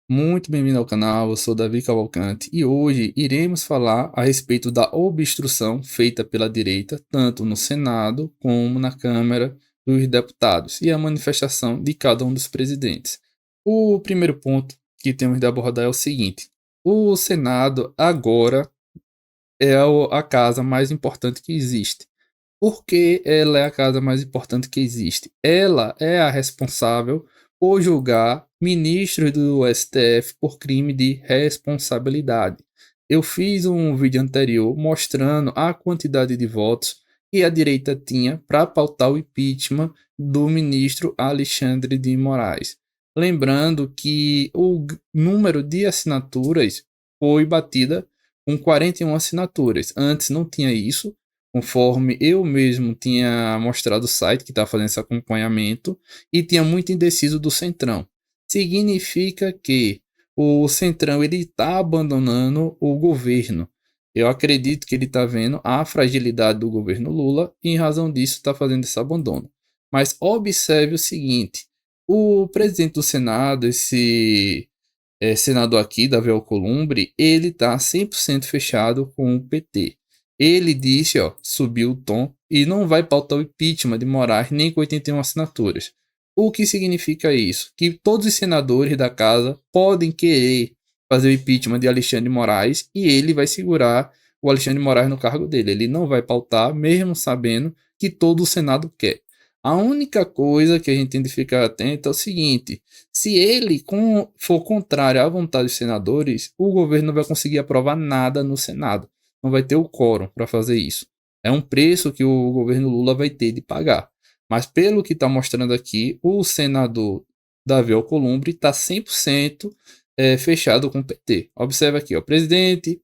Muito bem-vindo ao canal, eu sou Davi Cavalcante e hoje iremos falar a respeito da obstrução feita pela direita, tanto no Senado como na Câmara dos Deputados, e a manifestação de cada um dos presidentes. O primeiro ponto que temos de abordar é o seguinte: o Senado agora é a casa mais importante que existe. Por que ela é a casa mais importante que existe? Ela é a responsável por julgar ministros do STF por crime de responsabilidade. Eu fiz um vídeo anterior mostrando a quantidade de votos que a direita tinha para pautar o impeachment do ministro Alexandre de Moraes. Lembrando que o número de assinaturas foi batida com 41 assinaturas. Antes não tinha isso, conforme eu mesmo tinha mostrado o site que estava fazendo esse acompanhamento, e tinha muito indeciso do Centrão. Significa que o Centrão ele está abandonando o governo. Eu acredito que ele está vendo a fragilidade do governo Lula e, em razão disso, está fazendo esse abandono. Mas observe o seguinte: o presidente do Senado, esse senador aqui, Davi Alcolumbre, ele está 100% fechado com o PT. Ele disse, ó, subiu o tom e não vai pautar o impeachment de Moraes nem com 81 assinaturas. O que significa isso? Que todos os senadores da casa podem querer fazer o impeachment de Alexandre de Moraes e ele vai segurar o Alexandre de Moraes no cargo dele. Ele não vai pautar, mesmo sabendo que todo o Senado quer. A única coisa que a gente tem de ficar atento é o seguinte: se ele for contrário à vontade dos senadores, o governo não vai conseguir aprovar nada no Senado. Não vai ter o quórum para fazer isso. É um preço que o governo Lula vai ter de pagar. Mas pelo que está mostrando aqui, o senador Davi Alcolumbre está 100% fechado com o PT. Observe aqui, ó, o presidente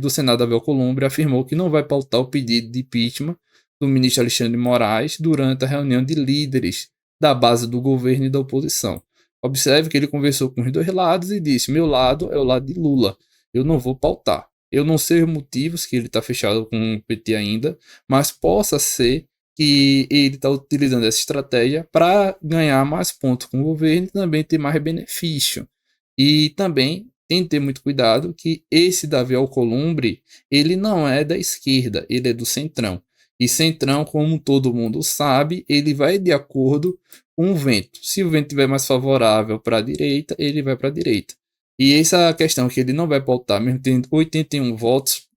do Senado, Davi Alcolumbre, afirmou que não vai pautar o pedido de impeachment do ministro Alexandre de Moraes durante a reunião de líderes da base do governo e da oposição. Observe que ele conversou com os dois lados e disse: meu lado é o lado de Lula, eu não vou pautar. Eu não sei os motivos que ele está fechado com o PT ainda, mas possa ser que ele está utilizando essa estratégia para ganhar mais pontos com o governo e também ter mais benefício. E também tem que ter muito cuidado que esse Davi Alcolumbre, ele não é da esquerda, ele é do centrão. E centrão, como todo mundo sabe, ele vai de acordo com o vento. Se o vento estiver mais favorável para a direita, ele vai para a direita. E essa questão que ele não vai pautar, mesmo tendo 81 votos,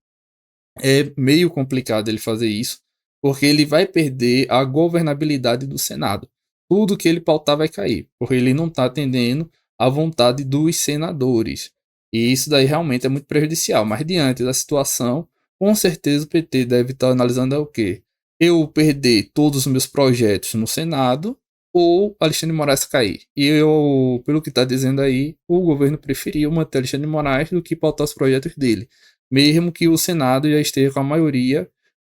é meio complicado ele fazer isso, porque ele vai perder a governabilidade do Senado. Tudo que ele pautar vai cair, porque ele não está atendendo à vontade dos senadores. E isso daí realmente é muito prejudicial. Mas diante da situação, com certeza o PT deve estar analisando o quê? Eu perder todos os meus projetos no Senado ou Alexandre de Moraes cair. E eu, pelo que está dizendo aí, o governo preferiu manter Alexandre de Moraes do que pautar os projetos dele, mesmo que o Senado já esteja com a maioria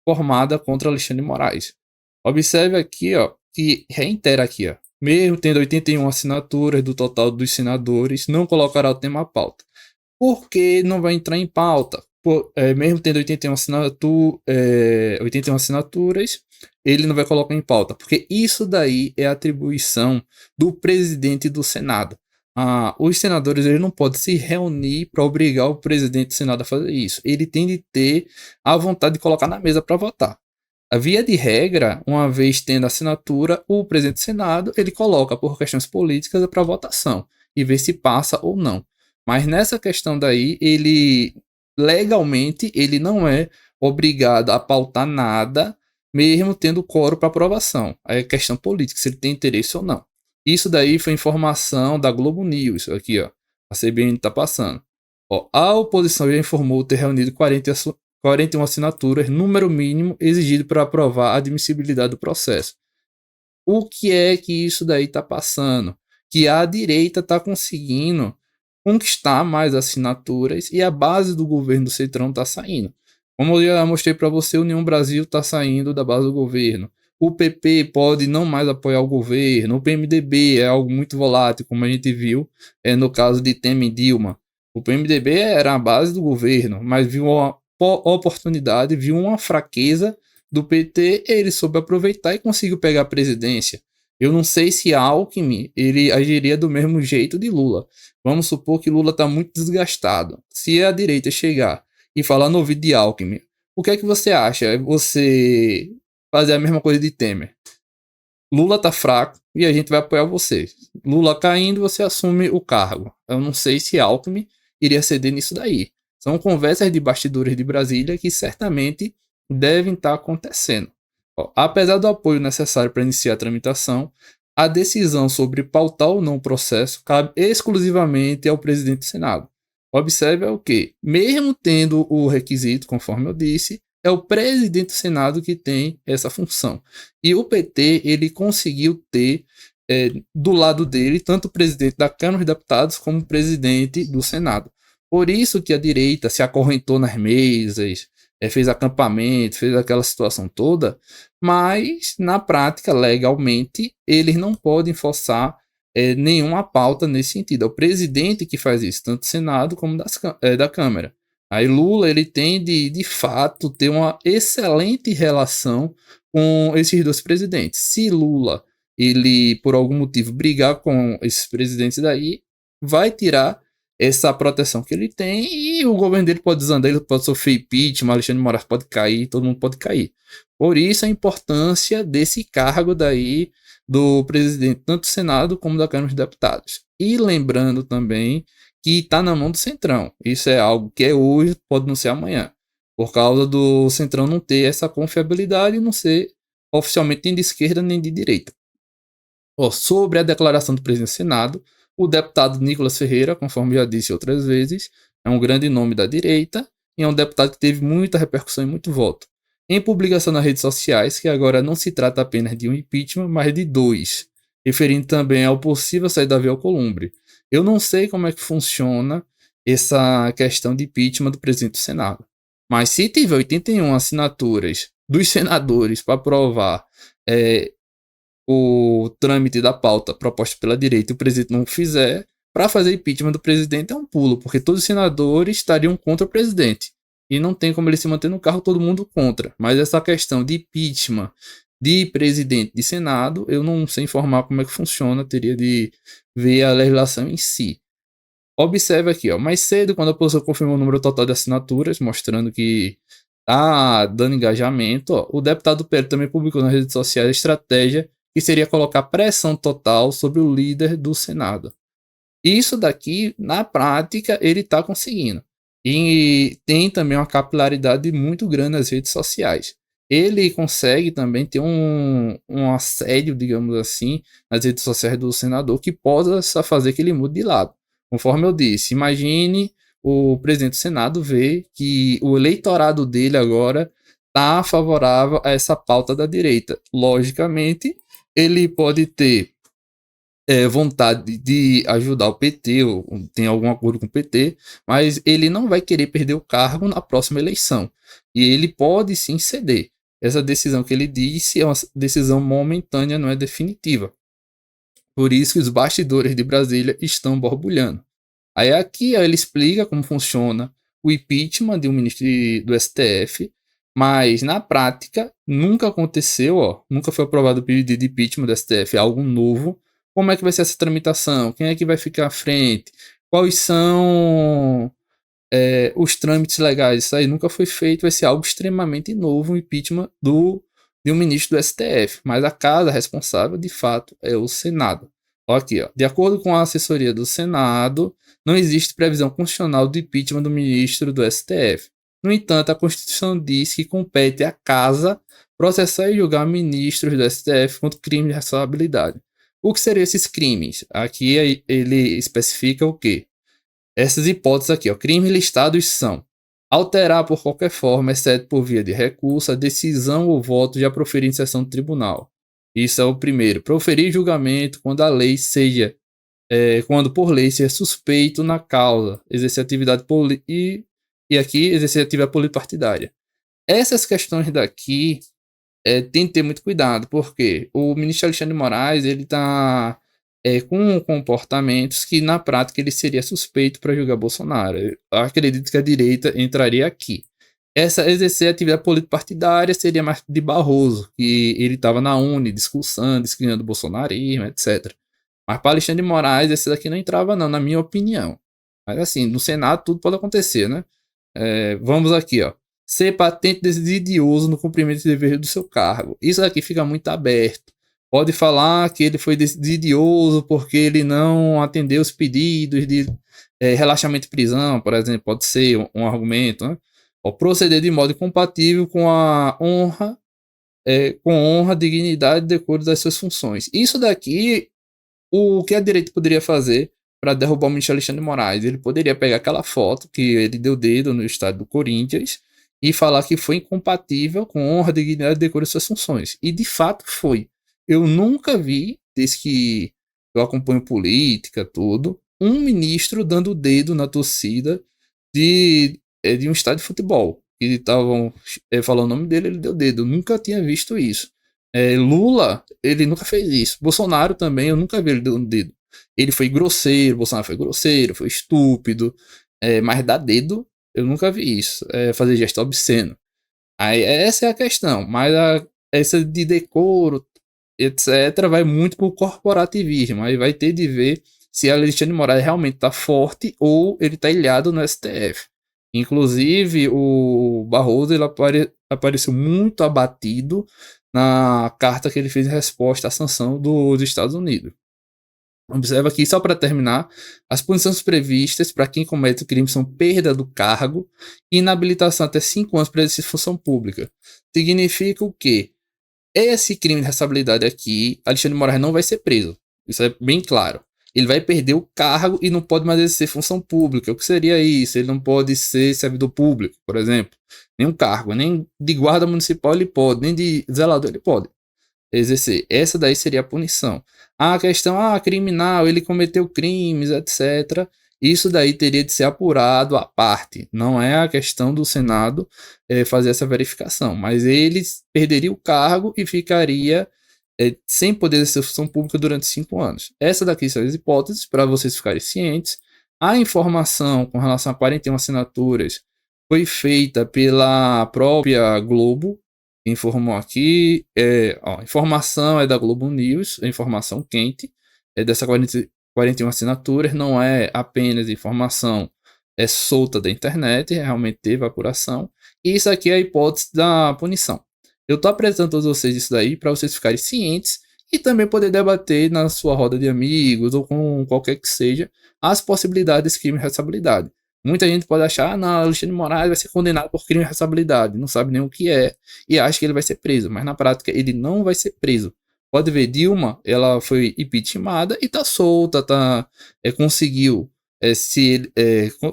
formada contra Alexandre de Moraes. Observe aqui, ó, que reitera aqui, ó, mesmo tendo 81 assinaturas do total dos senadores, não colocará o tema à pauta. Por que não vai entrar em pauta? Mesmo tendo 81 assinaturas, ele não vai colocar em pauta, porque isso daí é atribuição do presidente do Senado. Os senadores ele não podem se reunir para obrigar o presidente do Senado a fazer isso. Ele tem de ter a vontade de colocar na mesa para votar. A via de regra, uma vez tendo assinatura, o presidente do Senado ele coloca por questões políticas para votação e ver se passa ou não. Mas nessa questão daí, ele legalmente ele não é obrigado a pautar nada, mesmo tendo quórum para aprovação. Aí é questão política, se ele tem interesse ou não. Isso daí foi informação da Globo News, aqui ó, a CBN está passando. Ó, a oposição já informou ter reunido 41 assinaturas, número mínimo exigido para aprovar a admissibilidade do processo. O que é que isso daí está passando? Que a direita está conseguindo conquistar mais assinaturas e a base do governo do Centrão está saindo. Como eu já mostrei para você, o União Brasil está saindo da base do governo. O PP pode não mais apoiar o governo. O PMDB é algo muito volátil, como a gente viu no caso de Temer e Dilma. O PMDB era a base do governo, mas viu uma oportunidade, viu uma fraqueza do PT, ele soube aproveitar e conseguiu pegar a presidência. Eu não sei se Alckmin ele agiria do mesmo jeito de Lula. Vamos supor que Lula está muito desgastado. Se a direita chegar e falar no ouvido de Alckmin, o que é que você acha? É você fazer a mesma coisa de Temer? Lula tá fraco e a gente vai apoiar você. Lula caindo, você assume o cargo. Eu não sei se Alckmin iria ceder nisso daí. São conversas de bastidores de Brasília que certamente devem estar acontecendo. Ó, apesar do apoio necessário para iniciar a tramitação, a decisão sobre pautar ou não o processo cabe exclusivamente ao presidente do Senado. Observe o que, mesmo tendo o requisito, conforme eu disse, é o presidente do Senado que tem essa função. E o PT ele conseguiu ter do lado dele tanto o presidente da Câmara dos Deputados como o presidente do Senado. Por isso que a direita se acorrentou nas mesas, fez acampamento, fez aquela situação toda, mas na prática, legalmente, eles não podem forçar nenhuma pauta nesse sentido. É o presidente que faz isso, tanto do Senado como da Câmara. Aí Lula ele tem de fato ter uma excelente relação com esses dois presidentes. Se Lula ele por algum motivo brigar com esses presidentes daí, vai tirar essa proteção que ele tem e o governo dele pode desandar, ele pode sofrer impeachment, Alexandre de Moraes pode cair, todo mundo pode cair. Por isso a importância desse cargo daí do presidente, tanto do Senado como da Câmara dos Deputados. E lembrando também que está na mão do Centrão. Isso é algo que é hoje, pode não ser amanhã. Por causa do Centrão não ter essa confiabilidade e não ser oficialmente nem de esquerda nem de direita. Sobre a declaração do presidente do Senado, o deputado Nicolas Ferreira, conforme já disse outras vezes, é um grande nome da direita e é um deputado que teve muita repercussão e muito voto. Em publicação nas redes sociais, que agora não se trata apenas de um impeachment, mas de dois, referindo também ao possível saída da Davi Alcolumbre. Eu não sei como é que funciona essa questão de impeachment do presidente do Senado, mas se tiver 81 assinaturas dos senadores para aprovar o trâmite da pauta proposta pela direita e o presidente não fizer, para fazer impeachment do presidente é um pulo, porque todos os senadores estariam contra o presidente. E não tem como ele se manter no carro, todo mundo contra. Mas essa questão de impeachment de presidente de Senado, eu não sei informar como é que funciona, teria de ver a legislação em si. Observe aqui, ó, mais cedo, quando a oposição confirmou o número total de assinaturas, mostrando que tá dando engajamento, ó, o deputado do PL também publicou nas redes sociais a estratégia que seria colocar pressão total sobre o líder do Senado. Isso daqui, na prática, ele está conseguindo. E tem também uma capilaridade muito grande nas redes sociais. Ele consegue também ter um assédio, digamos assim, nas redes sociais do senador que possa fazer que ele mude de lado. Conforme eu disse, imagine o presidente do Senado ver que o eleitorado dele agora está favorável a essa pauta da direita. Logicamente, ele pode ter vontade de ajudar o PT, ou tem algum acordo com o PT, mas ele não vai querer perder o cargo na próxima eleição. E ele pode sim ceder. Essa decisão que ele disse é uma decisão momentânea, não é definitiva. Por isso que os bastidores de Brasília estão borbulhando. Aí aqui ele explica como funciona o impeachment de um ministro do STF, mas na prática nunca aconteceu, nunca foi aprovado o pedido de impeachment do STF, é algo novo. Como é que vai ser essa tramitação? Quem é que vai ficar à frente? Quais são os trâmites legais? Isso aí nunca foi feito, vai ser algo extremamente novo, o impeachment de um ministro do STF. Mas a casa responsável, de fato, é o Senado. Aqui, ó. De acordo com a assessoria do Senado, não existe previsão constitucional do impeachment do ministro do STF. No entanto, a Constituição diz que compete à casa processar e julgar ministros do STF contra crime de responsabilidade. O que seriam esses crimes? Aqui ele especifica o quê? Essas hipóteses aqui, ó, crimes listados são alterar por qualquer forma, exceto por via de recurso, a decisão ou voto já proferido em sessão do tribunal. Isso é o primeiro. Proferir julgamento quando a lei seja, quando por lei seja suspeito na causa, exercer atividade e aqui exercer atividade polipartidária. Essas questões daqui tem que ter muito cuidado, porque o ministro Alexandre de Moraes ele está com comportamentos que na prática ele seria suspeito para julgar Bolsonaro. Eu acredito que a direita entraria aqui. exercer atividade político-partidária seria mais de Barroso, que ele estava na Uni discursando, discriminando o bolsonarismo, etc. Mas para Alexandre de Moraes, esse daqui não entrava não, na minha opinião. Mas assim, no Senado tudo pode acontecer, né? Vamos aqui, ó. Ser patente desidioso no cumprimento de dever do seu cargo. Isso aqui fica muito aberto. Pode falar que ele foi desidioso porque ele não atendeu os pedidos de relaxamento de prisão, por exemplo, pode ser um argumento, né? Ou proceder de modo incompatível com a honra, com honra, dignidade e decoro das suas funções. Isso daqui, o que a direita poderia fazer para derrubar o ministro Alexandre de Moraes? Ele poderia pegar aquela foto que ele deu dedo no estádio do Corinthians e falar que foi incompatível com honra, dignidade e decoro das suas funções. E de fato foi. Eu nunca vi, desde que eu acompanho política, tudo, um ministro dando o dedo na torcida de um estádio de futebol. Que estavam falando o nome dele, ele deu o dedo. Eu nunca tinha visto isso. Lula, ele nunca fez isso. Bolsonaro também, eu nunca vi ele dando dedo. Ele foi grosseiro, Bolsonaro foi grosseiro, foi estúpido, mas dar dedo, eu nunca vi isso. Fazer gesto obsceno. Aí essa é a questão, mas essa de decoro, etc., vai muito pro corporativismo. Aí vai ter de ver se Alexandre de Moraes realmente tá forte ou ele tá ilhado no STF. Inclusive, o Barroso ele apareceu muito abatido na carta que ele fez em resposta à sanção dos Estados Unidos. Observa aqui, só para terminar, as punições previstas para quem comete o crime são perda do cargo e inabilitação até 5 anos para exercer função pública. Significa o quê? Esse crime de responsabilidade aqui, Alexandre de Moraes não vai ser preso. Isso é bem claro. Ele vai perder o cargo e não pode mais exercer função pública. O que seria isso? Ele não pode ser servidor público, por exemplo. Nenhum cargo, nem de guarda municipal ele pode, nem de zelador ele pode exercer. Essa daí seria a punição. A questão, criminal, ele cometeu crimes, etc. Isso daí teria de ser apurado à parte. Não é a questão do Senado fazer essa verificação. Mas ele perderia o cargo e ficaria sem poder exercer função pública durante 5 anos. Essa daqui são as hipóteses para vocês ficarem cientes. A informação com relação a 41 assinaturas foi feita pela própria Globo, informou aqui. A informação é da Globo News, a informação quente, dessa 41 assinaturas, não é apenas informação solta da internet, realmente teve apuração. E isso aqui é a hipótese da punição. Eu estou apresentando a todos vocês isso daí para vocês ficarem cientes e também poder debater na sua roda de amigos ou com qualquer que seja as possibilidades desse crime de responsabilidade. Muita gente pode achar, não, Alexandre de Moraes vai ser condenado por crime de responsabilidade, não sabe nem o que é, e acha que ele vai ser preso, mas na prática ele não vai ser preso. Pode ver, Dilma, ela foi impeachmentada e tá solta, conseguiu,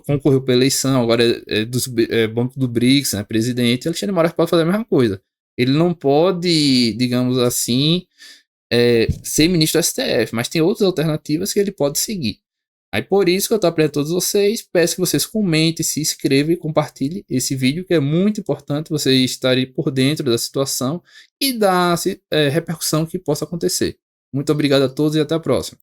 concorreu para eleição, agora dos bancos do BRICS, né, presidente. Alexandre de Moraes pode fazer a mesma coisa. Ele não pode, digamos assim, ser ministro do STF, mas tem outras alternativas que ele pode seguir. Aí por isso que eu estou apresentando a todos vocês, peço que vocês comentem, se inscrevam e compartilhem esse vídeo, que é muito importante vocês estarem por dentro da situação e da repercussão que possa acontecer. Muito obrigado a todos e até a próxima.